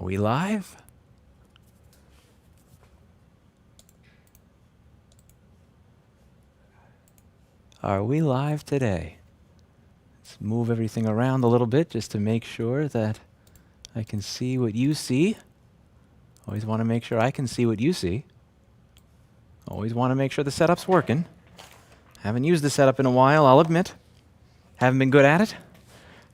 we live? Are we live today? Let's move everything around a little bit just to make sure that I can see what you see. Always want to make sure I can see what you see. Always want to make sure the setup's working. Haven't used the setup in a while, I'll admit. Haven't been good at it.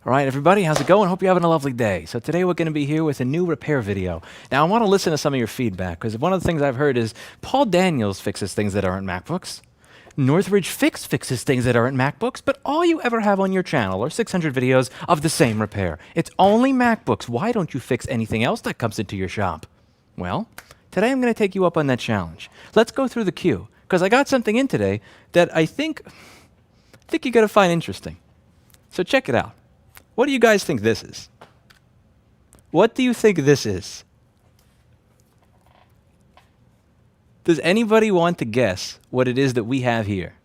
All right, everybody, how's it going? Hope you're having a lovely day. So today we're going to be here with a new repair video. Now, I want to listen to some of your feedback, because one of the things I've heard is Paul Daniels fixes things that aren't MacBooks. Northridge fixes things that aren't MacBooks, but all you ever have on your channel are 600 videos of the same repair. It's only MacBooks. Why don't you fix anything else that comes into your shop? Well, today I'm going to take you up on that challenge. Let's go through the queue, because I got something in today that I think you're going to find interesting. So check it out. What do you guys think this is? What do you think this is? Does anybody want to guess what it is that we have here?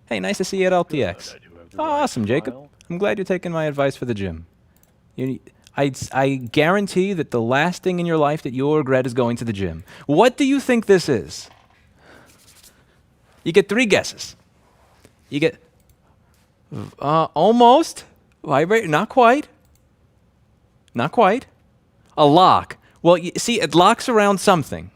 Hey, nice to see you at LTX. Oh, awesome, Jacob. I'm glad you're taking my advice for the gym. I guarantee that the last thing in your life that you'll regret is going to the gym. What do you think this is? You get 3 guesses. You get almost. Vibrate, not quite. Not quite. A lock. Well, you see, it locks around something.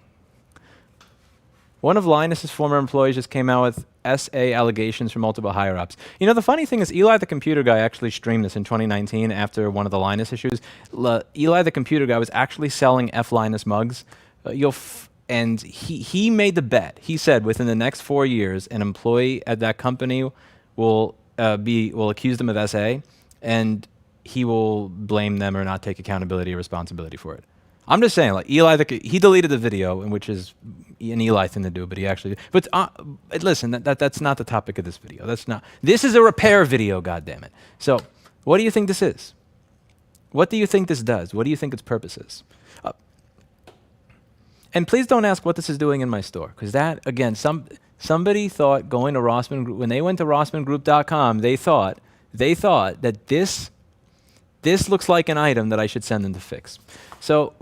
One of Linus's former employees just came out with SA allegations from multiple higher-ups. You know, the funny thing is Eli the computer guy actually streamed this in 2019 after one of the Linus issues. Eli the computer guy was actually selling F-Linus mugs. And he made the bet. He said within the next 4 years, an employee at that company will accuse them of SA, and he will blame them or not take accountability or responsibility for it. I'm just saying, like Eli, he deleted the video, which is an Eli thing to do, but he actually. But listen, that's not the topic of this video. That's not. This is a repair video, goddammit. So, what do you think this is? What do you think this does? What do you think its purpose is? And please don't ask what this is doing in my store, because that again, somebody thought going to Rossman Group when they went to RossmanGroup.com, they thought that this looks like an item that I should send them to fix. So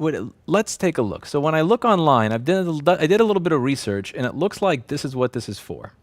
let's take a look. So when I look online, I did a little bit of research, and it looks like this is what this is for.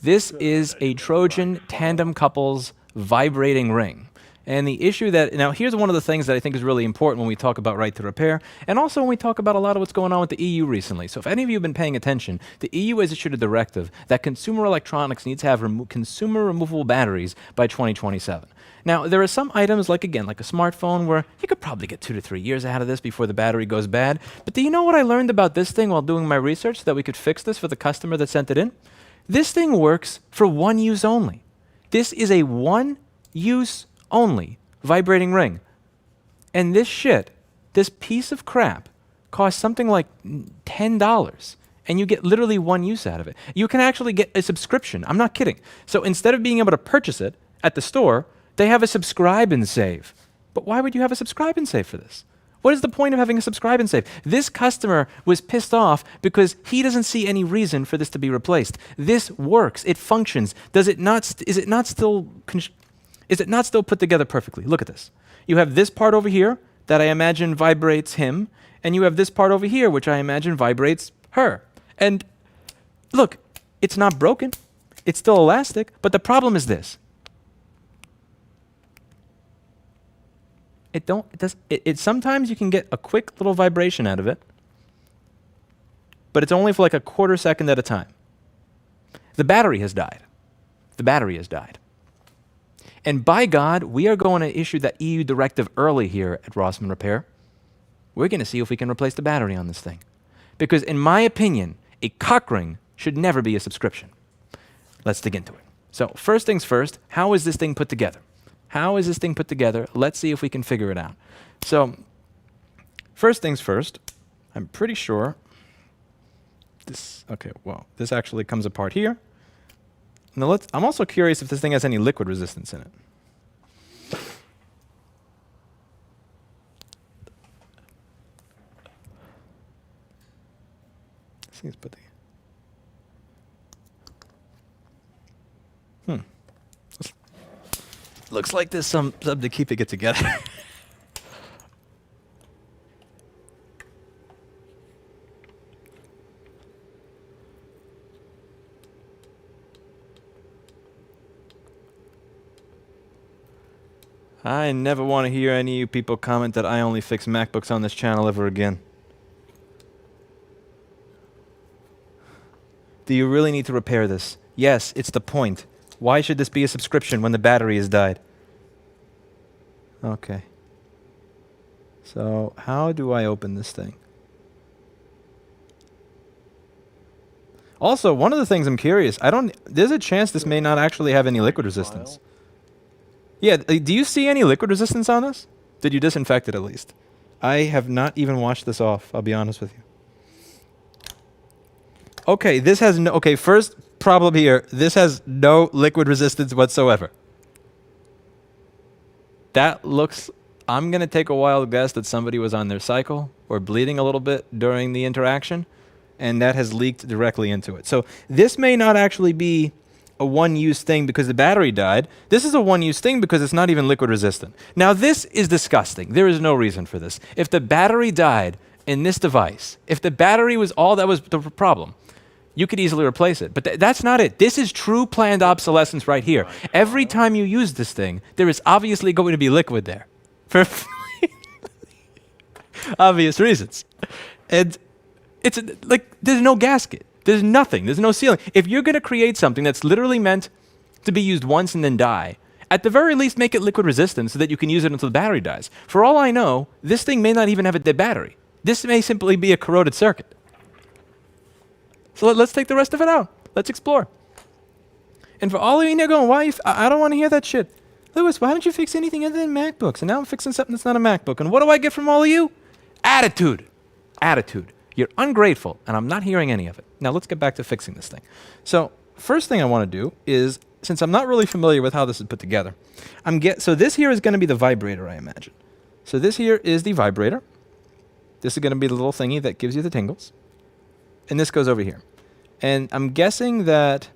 This is a Trojan tandem couples vibrating ring. And the issue now here's one of the things that I think is really important when we talk about right to repair, and also when we talk about a lot of what's going on with the EU recently. So if any of you have been paying attention, the EU has issued a directive that consumer electronics needs to have consumer removable batteries by 2027. Now, there are some items, like a smartphone, where you could probably get 2 to 3 years out of this before the battery goes bad. But do you know what I learned about this thing while doing my research so that we could fix this for the customer that sent it in? This thing works for one use only. This is a one-use only vibrating ring. And this piece of crap, costs something like $10. And you get literally one use out of it. You can actually get a subscription. I'm not kidding. So instead of being able to purchase it at the store, they have a subscribe and save. But why would you have a subscribe and save for this? What is the point of having a subscribe and save? This customer was pissed off because he doesn't see any reason for this to be replaced. This works. It functions. Is it not still put together perfectly? Look at this. You have this part over here that I imagine vibrates him, and you have this part over here which I imagine vibrates her. And look, it's not broken. It's still elastic, but the problem is this. Sometimes you can get a quick little vibration out of it, but it's only for like a quarter second at a time. The battery has died. The battery has died. And by God, we are going to issue that EU directive early here at Rossman Repair. We're going to see if we can replace the battery on this thing. Because in my opinion, a cock ring should never be a subscription. Let's dig into it. So first things first, how is this thing put together? How is this thing put together? Let's see if we can figure it out. So first things first, I'm pretty sure this actually comes apart here. Now I'm also curious if this thing has any liquid resistance in it. This thing's put together. Looks like there's something to keep it together. I never want to hear any of you people comment that I only fix MacBooks on this channel ever again. Do you really need to repair this? Yes, it's the point. Why should this be a subscription when the battery has died? Okay. So, how do I open this thing? Also, one of the things I'm curious, there's a chance this may not actually have any liquid resistance. Yeah, do you see any liquid resistance on this? Did you disinfect it at least? I have not even washed this off, I'll be honest with you. Okay, this has no, okay, first problem here, this has no liquid resistance whatsoever. That looks, I'm gonna take a wild guess that somebody was on their cycle or bleeding a little bit during the interaction, and that has leaked directly into it. So this may not actually be a one-use thing because the battery died. This is a one-use thing because it's not even liquid resistant. Now this is disgusting. There is no reason for this. If the battery died in this device, if the battery was all that was the problem, you could easily replace it. But that's not it. This is true planned obsolescence right here. Every time you use this thing, there is obviously going to be liquid there. For obvious reasons. And it's like, there's no gasket. There's nothing. There's no sealing. If you're going to create something that's literally meant to be used once and then die, at the very least make it liquid resistant so that you can use it until the battery dies. For all I know, this thing may not even have a dead battery. This may simply be a corroded circuit. So let's take the rest of it out. Let's explore. And for all of you now going, why? I don't want to hear that shit. Lewis, why don't you fix anything other than MacBooks? And now I'm fixing something that's not a MacBook. And what do I get from all of you? Attitude. Attitude. You're ungrateful, and I'm not hearing any of it. Now let's get back to fixing this thing. So first thing I want to do is, since I'm not really familiar with how this is put together, so this here is going to be the vibrator, I imagine. So this here is the vibrator. This is going to be the little thingy that gives you the tingles. And this goes over here. And I'm guessing that,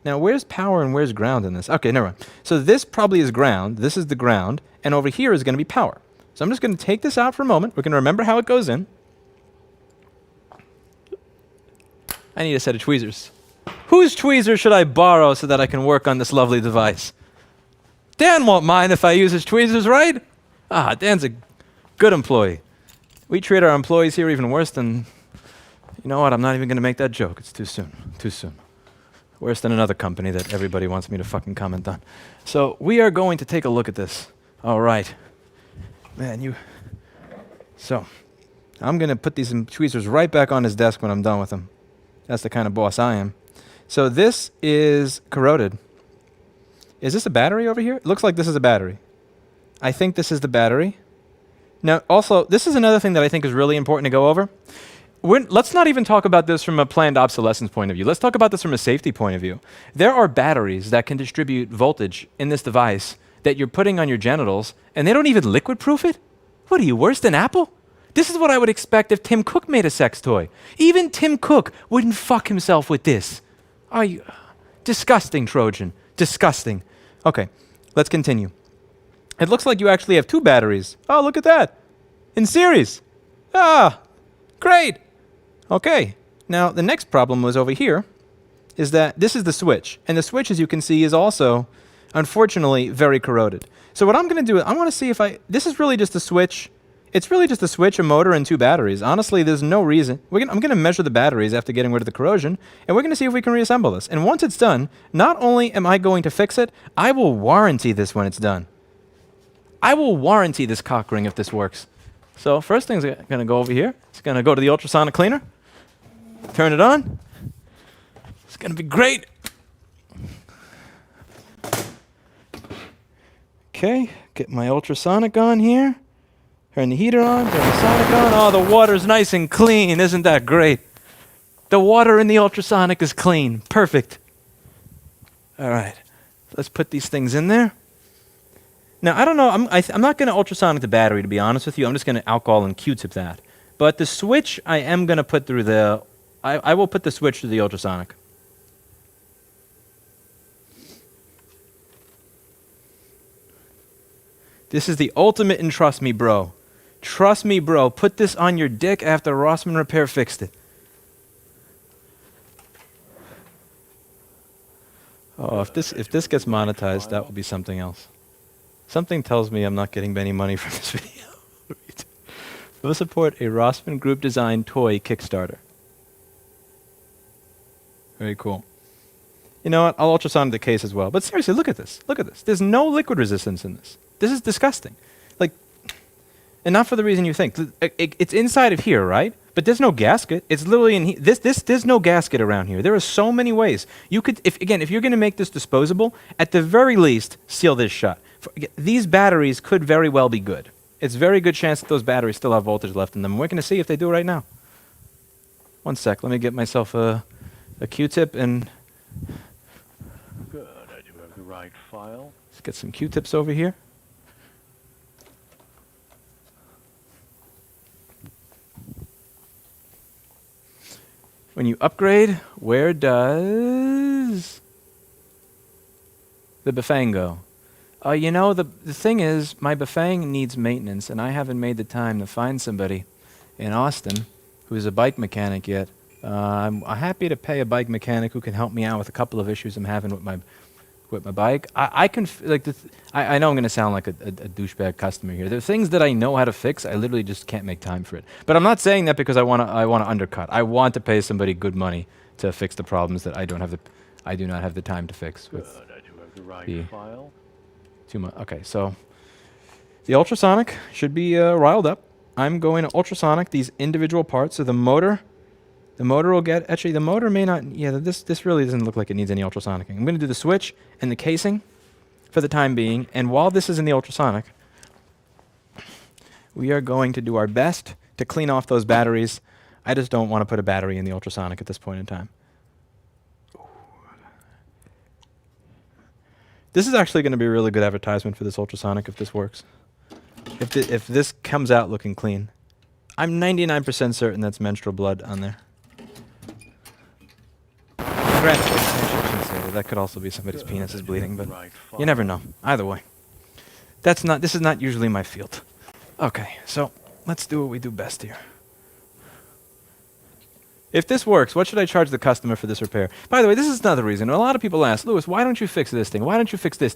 now where's power and where's ground in this? Okay, never mind. So this probably is ground. This is the ground. And over here is going to be power. So I'm just going to take this out for a moment. We're going to remember how it goes in. I need a set of tweezers. Whose tweezers should I borrow so that I can work on this lovely device? Dan won't mind if I use his tweezers, right? Ah, Dan's a good employee. We treat our employees here even worse than... You know what? I'm not even going to make that joke. It's too soon. Too soon. Worse than another company that everybody wants me to fucking comment on. So we are going to take a look at this. All right. Man, So I'm going to put these tweezers right back on his desk when I'm done with them. That's the kind of boss I am. So this is corroded. Is this a battery over here? It looks like this is a battery. I think this is the battery. Now, also, this is another thing that I think is really important to go over. Let's not even talk about this from a planned obsolescence point of view. Let's talk about this from a safety point of view. There are batteries that can distribute voltage in this device that you're putting on your genitals, and they don't even liquid-proof it? What are you, worse than Apple? This is what I would expect if Tim Cook made a sex toy. Even Tim Cook wouldn't fuck himself with this. Are you... Disgusting, Trojan. Disgusting. Okay, let's continue. It looks like you actually have two batteries. Oh, look at that. In series. Ah, great. Okay, now the next problem was over here, is that this is the switch. And the switch, as you can see, is also, unfortunately, very corroded. So what I'm going to do, I want to see if this is really just a switch. It's really just a switch, a motor, and two batteries. Honestly, there's no reason. I'm going to measure the batteries after getting rid of the corrosion, and we're going to see if we can reassemble this. And once it's done, not only am I going to fix it, I will warranty this when it's done. I will warranty this cock ring if this works. So first thing's going to go over here. It's going to go to the ultrasonic cleaner. Turn it on. It's going to be great. Okay, get my ultrasonic on here. Turn the heater on, turn the sonic on. Oh, the water's nice and clean. Isn't that great? The water in the ultrasonic is clean. Perfect. All right. Let's put these things in there. Now, I don't know. I'm not going to ultrasonic the battery, to be honest with you. I'm just going to alcohol and Q-tip that. But the switch, I am going to put through the... I will put the switch through the ultrasonic. This is the ultimate in trust me, bro. Trust me, bro. Put this on your dick after Rossmann Repair fixed it. Oh, if this gets monetized, that will be something else. Something tells me I'm not getting any money from this video. We'll support a Rossmann Group design toy Kickstarter. Very cool. You know what? I'll ultrasonic the case as well. But seriously, look at this. Look at this. There's no liquid resistance in this. This is disgusting. Like, and not for the reason you think. It's inside of here, right? But there's no gasket. It's literally in here. There's no gasket around here. There are so many ways. You could, if you're going to make this disposable, at the very least, seal this shut. These batteries could very well be good. It's a very good chance that those batteries still have voltage left in them. We're going to see if they do right now. One sec. Let me get myself a Q-tip and... Good. I do have the right file. Let's get some Q-tips over here. When you upgrade, where does the Bafang go? You know, the thing is, my Bafang needs maintenance, and I haven't made the time to find somebody in Austin who's a bike mechanic yet. I'm happy to pay a bike mechanic who can help me out with a couple of issues I'm having with my bike. I know I'm going to sound like a douchebag customer here. There are things that I know how to fix. I literally just can't make time for it. But I'm not saying that because I want to undercut. I want to pay somebody good money to fix the problems that I do not have the time to fix. Good. I do have the right file. Too much. Okay, so the ultrasonic should be riled up. I'm going to ultrasonic these individual parts. So the motor will get, actually the motor may not, yeah, this really doesn't look like it needs any ultrasonicing. I'm going to do the switch and the casing for the time being. And while this is in the ultrasonic, we are going to do our best to clean off those batteries. I just don't want to put a battery in the ultrasonic at this point in time. This is actually going to be a really good advertisement for this ultrasonic if this works. If this comes out looking clean. I'm 99% certain that's menstrual blood on there. Granted, I shouldn't say that could also be somebody's penis is bleeding, but you never know. Either way. This is not usually my field. Okay, so let's do what we do best here. If this works, what should I charge the customer for this repair? By the way, this is another reason. A lot of people ask, Lewis, why don't you fix this thing? Why don't you fix this?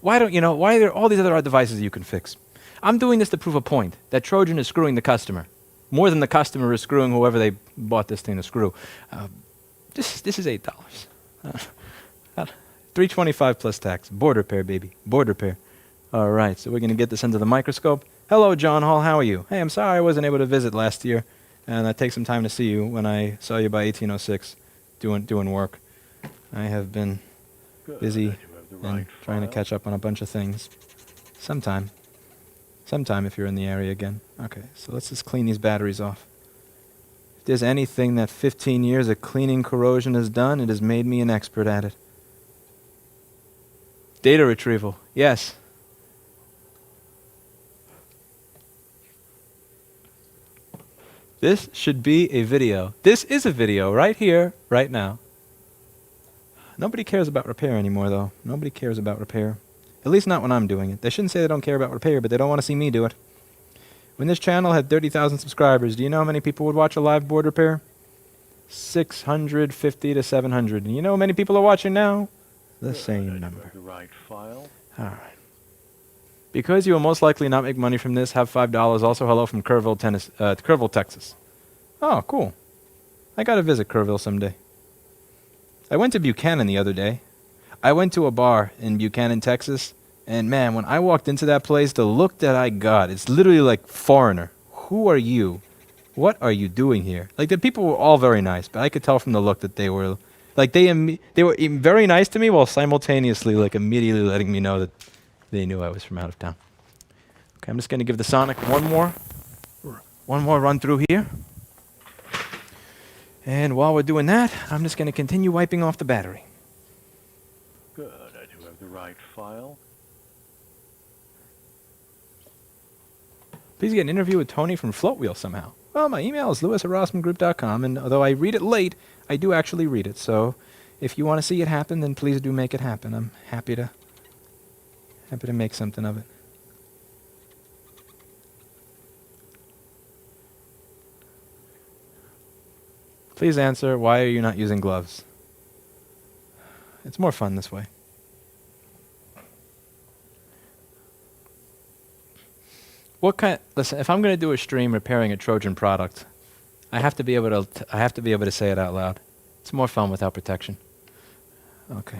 Why are there all these other devices you can fix? I'm doing this to prove a point, that Trojan is screwing the customer. More than the customer is screwing whoever they bought this thing to screw. This is $8. $325 plus tax. Board repair, baby. Board repair. All right, so we're going to get this under the microscope. Hello, John Hall. How are you? Hey, I'm sorry I wasn't able to visit last year. And I take some time to see you when I saw you by 1806 doing work. I have been busy and trying to catch up on a bunch of things. Sometime if you're in the area again. Okay, so let's just clean these batteries off. If there's anything that 15 years of cleaning corrosion has done, it has made me an expert at it. Data retrieval, yes. This should be a video. This is a video right here, right now. Nobody cares about repair anymore, though. Nobody cares about repair. At least not when I'm doing it. They shouldn't say they don't care about repair, but they don't want to see me do it. When this channel had 30,000 subscribers, do you know how many people would watch a live board repair? 650 to 700. And you know how many people are watching now? The same number. The right file. All right. Because you will most likely not make money from this, have $5. Also, hello from Kerrville, Texas. Oh, cool. I got to visit Kerrville someday. I went to Buchanan the other day. I went to a bar in Buchanan, Texas, and man, when I walked into that place, the look that I got, it's literally like, foreigner. Who are you? What are you doing here? Like, the people were all very nice, but I could tell from the look that they were, like, they were very nice to me while simultaneously, like, immediately letting me know that they knew I was from out of town. Okay, I'm just going to give the Sonic one more run through here. And while we're doing that, I'm just going to continue wiping off the battery. Good, I do have the right file. Please get an interview with Tony from Floatwheel somehow. Well, my email is lewis@rossmanngroup.com, and although I read it late, I do actually read it. So if you want to see it happen, then please do make it happen. I'm happy to make something of it. Please answer, why are you not using gloves? It's more fun this way. What kind? Listen, if I'm going to do a stream repairing a Trojan product, I have to be able to. I have to be able to say it out loud. It's more fun without protection. Okay.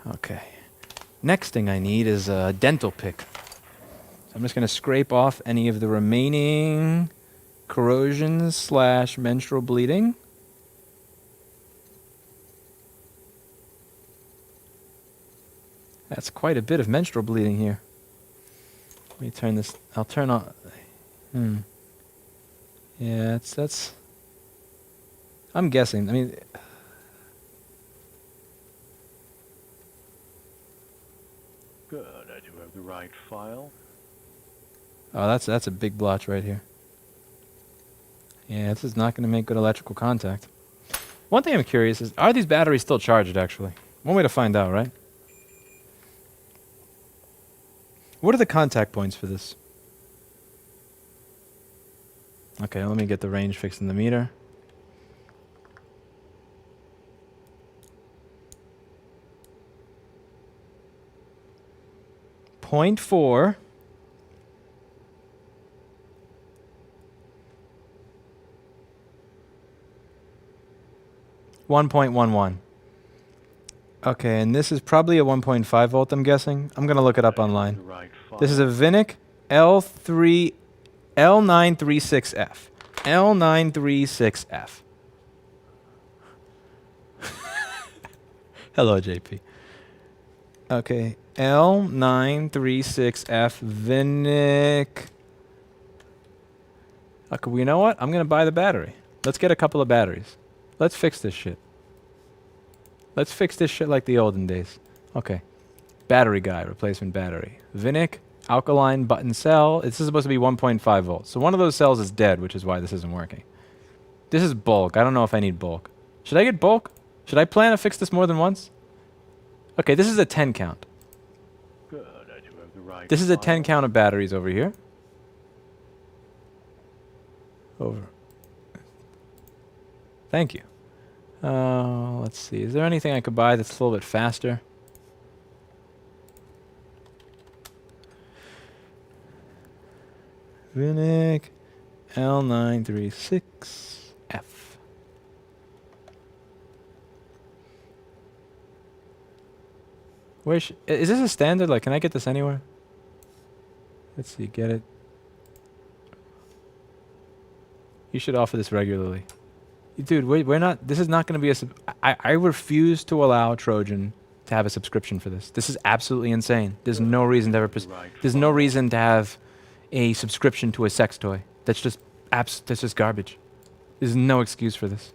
Okay. Next thing I need is a dental pick. So I'm just going to scrape off any of the remaining corrosion / menstrual bleeding. That's quite a bit of menstrual bleeding here. Let me turn this. I'll turn on. Yeah, that's. I'm guessing. I mean. Good, I do have the right file. Oh, that's a big blotch right here. Yeah, this is not going to make good electrical contact. One thing I'm curious is, are these batteries still charged, actually? One way to find out, right? What are the contact points for this? Okay, let me get the range fixed in the meter. .4. 1.11. Okay, and this is probably a 1.5 volt, I'm guessing. I'm going to look it up online. This is a Vinic L936F. L936F. Hello, JP. Okay, L936F Vinic. Okay, you know what? I'm going to buy the battery. Let's get a couple of batteries. Let's fix this shit. Let's fix this shit like the olden days. Okay. Battery guy, replacement battery. Vinic, alkaline button cell. This is supposed to be 1.5 volts. So one of those cells is dead, which is why this isn't working. This is bulk. I don't know if I need bulk. Should I get bulk? Should I plan to fix this more than once? Okay, this is a 10 count. Good, I do have the right This is a file. 10 count of batteries over here. Over. Thank you. Let's see. Is there anything I could buy that's a little bit faster? Vinic L936F. Where is this a standard? Like, can I get this anywhere? Let's see. Get it. You should offer this regularly. Dude, we're not. This is not going to be a. I refuse to allow Trojan to have a subscription for this. This is absolutely insane. There's no reason to have there's no reason to have a subscription to a sex toy. That's just that's just garbage. There's no excuse for this.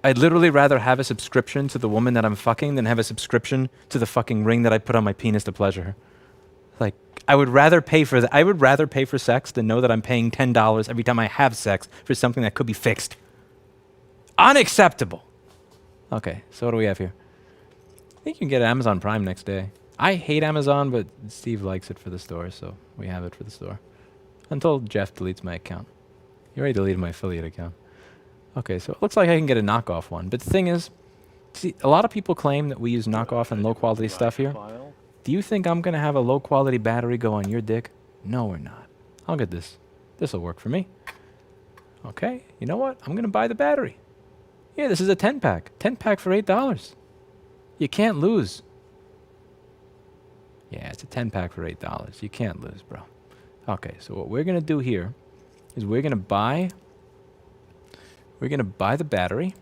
I'd literally rather have a subscription to the woman that I'm fucking than have a subscription to the fucking ring that I put on my penis to pleasure her. Like, I would rather pay for I would rather pay for sex than know that I'm paying $10 every time I have sex for something that could be fixed. Unacceptable. Okay, so what do we have here? I think you can get Amazon Prime next day. I hate Amazon, but Steve likes it for the store, so we have it for the store. Until Jeff deletes my account. He already deleted my affiliate account. Okay, so it looks like I can get a knockoff one. But the thing is, see, a lot of people claim that we use knockoff and low quality stuff here. Do you think I'm going to have a low quality battery go on your dick? No, we're not. I'll get this. This will work for me. Okay, you know what? I'm going to buy the battery. Yeah, this is a 10-pack. 10-pack for $8. You can't lose. Yeah, it's a 10-pack for $8. You can't lose, bro. Okay, so what we're going to do here is we're going to buy the battery.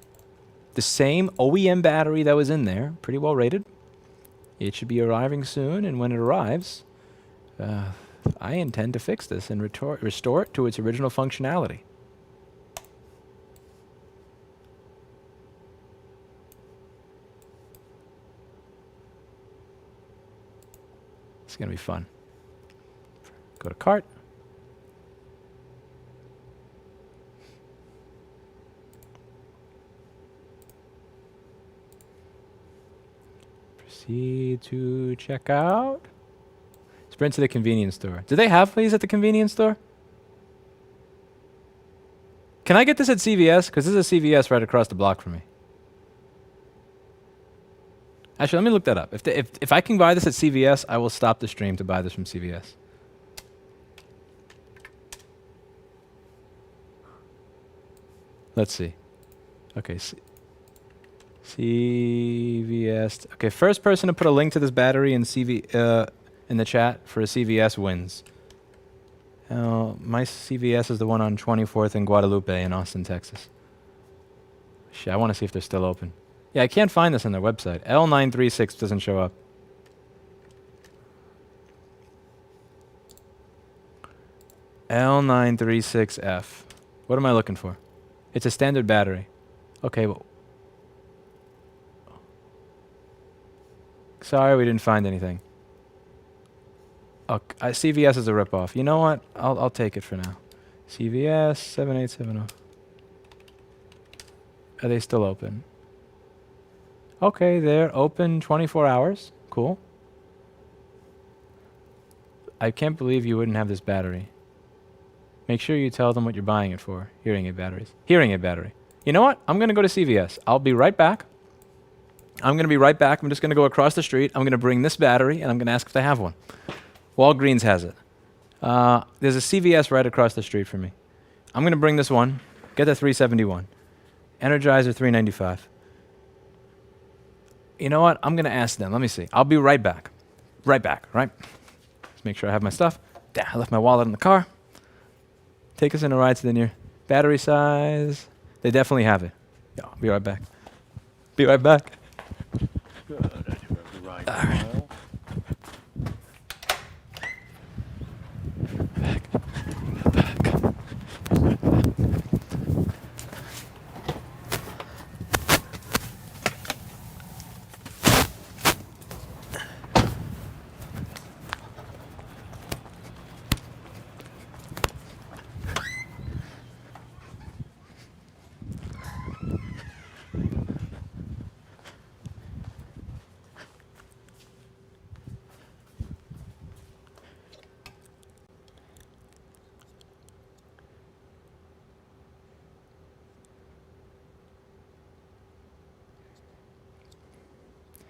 The same OEM battery that was in there, pretty well rated. It should be arriving soon, and when it arrives, I intend to fix this and restore it to its original functionality. It's going to be fun. Go to cart. Proceed to checkout. Sprint to the convenience store. Do they have these at the convenience store? Can I get this at CVS? Because this is a CVS right across the block from me. Actually, let me look that up. If I can buy this at CVS, I will stop the stream to buy this from CVS. Let's see. Okay, CVS. Okay, first person to put a link to this battery in in the chat for a CVS wins. My CVS is the one on 24th and Guadalupe in Austin, Texas. Shit, I want to see if they're still open. Yeah, I can't find this on their website. L936 doesn't show up. L936F. What am I looking for? It's a standard battery. Okay, well. Sorry, we didn't find anything. CVS is a ripoff. You know what? I'll take it for now. CVS 7870. Are they still open? Okay, they're open 24 hours. Cool. I can't believe you wouldn't have this battery. Make sure you tell them what you're buying it for. Hearing aid batteries. Hearing aid battery. You know what? I'm going to go to CVS. I'll be right back. I'm going to be right back. I'm just going to go across the street. I'm going to bring this battery, and I'm going to ask if they have one. Walgreens has it. There's a CVS right across the street from me. I'm going to bring this one. Get the 371. Energizer 395. You know what? I'm going to ask them. Let me see. I'll be right back. Right back, right? Let's make sure I have my stuff. I left my wallet in the car. Take us in a ride to the near battery size. They definitely have it. Yeah, I'll be right back. Be right back. Good. I do have the right All right. file.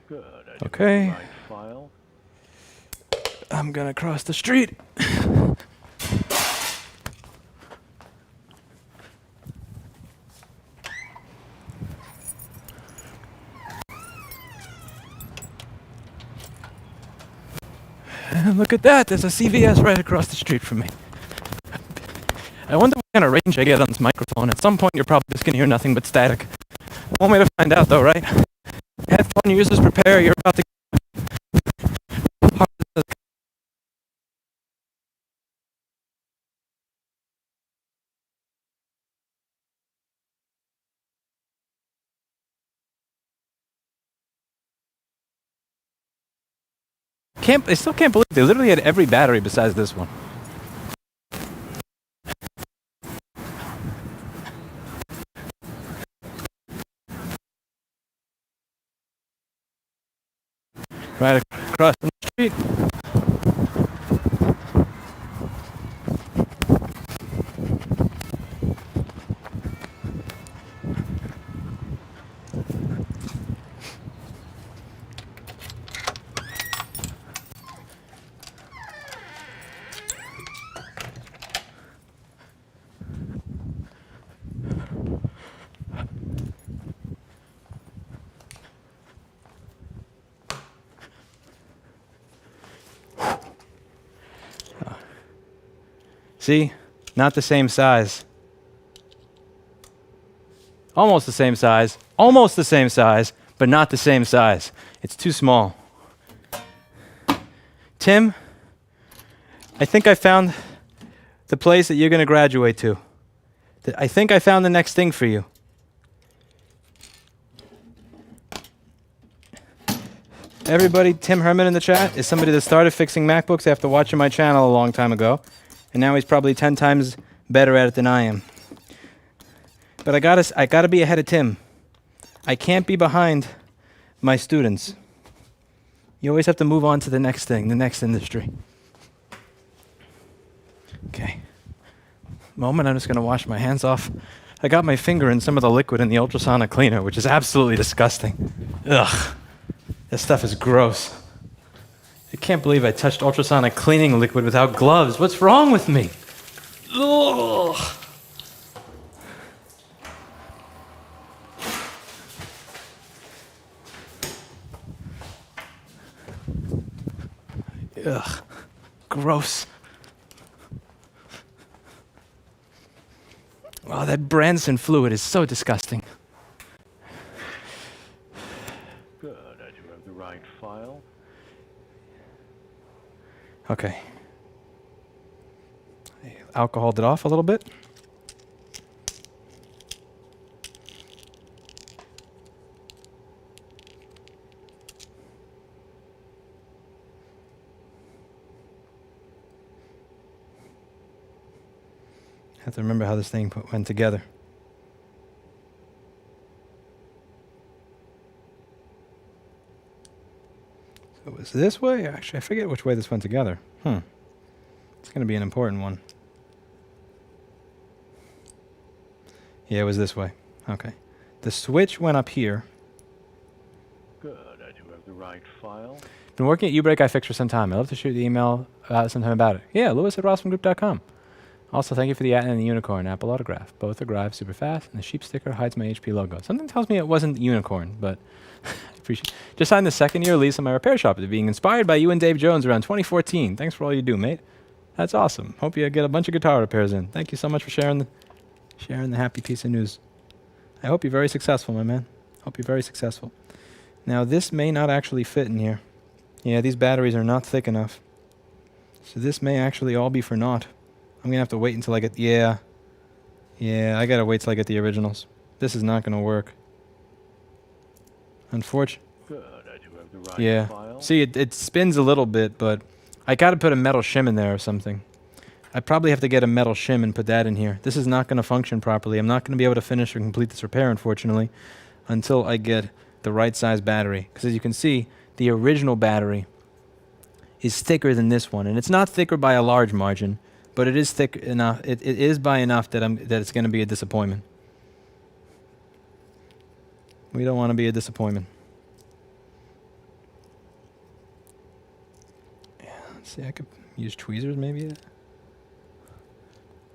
Good. I do Okay. have the right file. I'm going to cross the street. And look at that. There's a CVS right across the street from me. I wonder what kind of range I get on this microphone. At some point, you're probably just going to hear nothing but static. One way to find out, though, right? Headphone users, prepare. You're about to... I still can't believe they literally had every battery besides this one. Right across the street. See? Not the same size. Almost the same size. Almost the same size, but not the same size. It's too small. Tim, I think I found the place that you're going to graduate to. I think I found the next thing for you. Everybody, Tim Herman in the chat is somebody that started fixing MacBooks after watching my channel a long time ago. And now he's probably 10 times better at it than I am. But I gotta be ahead of Tim. I can't be behind my students. You always have to move on to the next thing, the next industry. Okay. Moment, I'm just going to wash my hands off. I got my finger in some of the liquid in the ultrasonic cleaner, which is absolutely disgusting. Ugh. This stuff is gross. I can't believe I touched ultrasonic cleaning liquid without gloves. What's wrong with me? Ugh. Ugh. Gross. Oh, that Branson fluid is so disgusting. Good, I do have the right file. Okay. I alcoholed it off a little bit. I have to remember how this thing went together. So it was this way? Actually, I forget which way this went together. It's going to be an important one. Yeah, it was this way. Okay. The switch went up here. Good, I do have the right file. Been working at Ubreak iFix for some time. I'd love to shoot the email sometime about it. Yeah, Lewis@rossmangroup.com. Also, thank you for the and the unicorn Apple autograph. Both arrived super fast, and the sheep sticker hides my HP logo. Something tells me it wasn't the unicorn, but I appreciate it. Just signed the second-year lease on my repair shop after being inspired by you and Dave Jones around 2014. Thanks for all you do, mate. That's awesome. Hope you get a bunch of guitar repairs in. Thank you so much for sharing the happy piece of news. I hope you're very successful, my man. Hope you're very successful. Now, this may not actually fit in here. Yeah, these batteries are not thick enough. So this may actually all be for naught. I'm going to have to wait until I get... Yeah, I got to wait till I get the originals. This is not going to work. Unfortunately. Good, I do have the right Yeah. file. See, it spins a little bit, but I got to put a metal shim in there or something. I probably have to get a metal shim and put that in here. This is not going to function properly. I'm not going to be able to finish or complete this repair, unfortunately, until I get the right size battery. Because as you can see, the original battery is thicker than this one. And it's not thicker by a large margin, but it is thick enough. It is by enough that it's going to be a disappointment. We don't want to be a disappointment. Yeah, let's see, I could use tweezers maybe.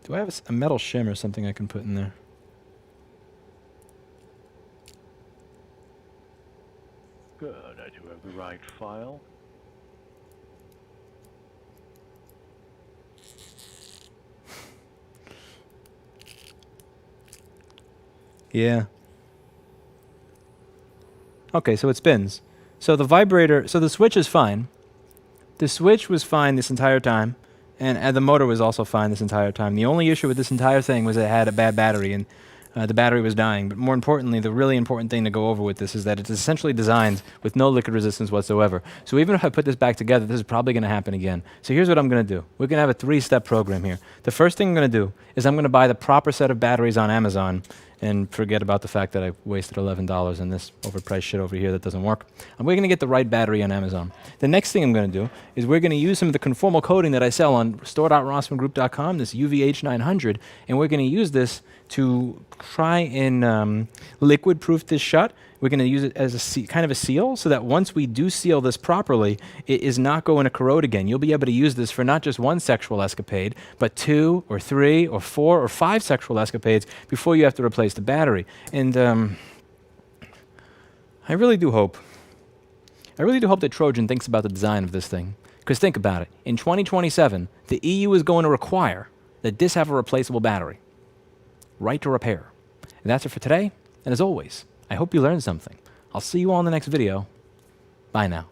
Do I have a metal shim or something I can put in there? Good, I do have the right file. Yeah. Okay, so it spins. So the vibrator, so the switch is fine. The switch was fine this entire time, and the motor was also fine this entire time. The only issue with this entire thing was it had a bad battery, and the battery was dying. But more importantly, the really important thing to go over with this is that it's essentially designed with no liquid resistance whatsoever. So even if I put this back together, this is probably going to happen again. So here's what I'm going to do. We're going to have a 3-step program here. The first thing I'm going to do is I'm going to buy the proper set of batteries on Amazon and forget about the fact that I wasted $11 on this overpriced shit over here that doesn't work. And we're going to get the right battery on Amazon. The next thing I'm going to do is we're going to use some of the conformal coding that I sell on store.rossmangroup.com, this UVH900, and we're going to use this to try and liquid-proof this shut. We're going to use it as kind of a seal so that once we do seal this properly, it is not going to corrode again. You'll be able to use this for not just one sexual escapade, but 2 or 3 or 4 or 5 sexual escapades before you have to replace the battery. And I really do hope that Trojan thinks about the design of this thing. Because think about it. In 2027, the EU is going to require that this have a replaceable battery. Right to repair. And that's it for today. And as always, I hope you learned something. I'll see you all in the next video. Bye now.